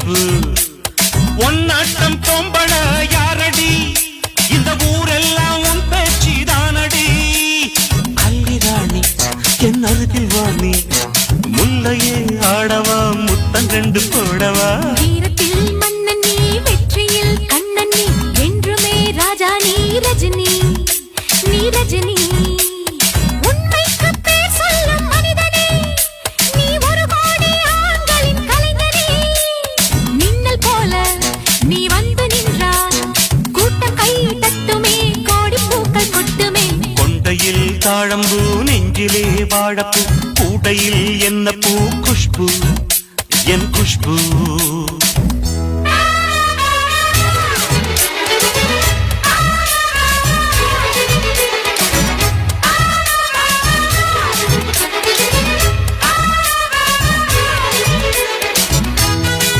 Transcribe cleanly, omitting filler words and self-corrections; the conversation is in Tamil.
குஷ்பு ஒன்னாட்டம் பொம்பள யாரடி இந்த ஊரெல்லாம் உன் பேச்சு தானடி அல்லிராணி என் அருகில் வாணி முல்லையே ஆடவா முத்தம் ரெண்டு போடவா வீரத்தில் மன்னன் நீ வெற்றியில் கண்ணன் நீ என்றுமே ராஜா நீ ரஜினி நீ ரஜினி உண்மைக்கு பேர் சொல்லும் மனிதனே நீ ஒரு கோடி ஆண்களின் கலைஞனே மின்னல் போல நீ வந்து நின்றாய் கூட்டம் கை தட்டுமே கோடி பூக்கள் கொட்டுமே கொண்டையில் தாழம்பூ நெஞ்சிலே வாழப்பூ கூடையில் என்ன பூ குஷ்பு என் குஷ்பு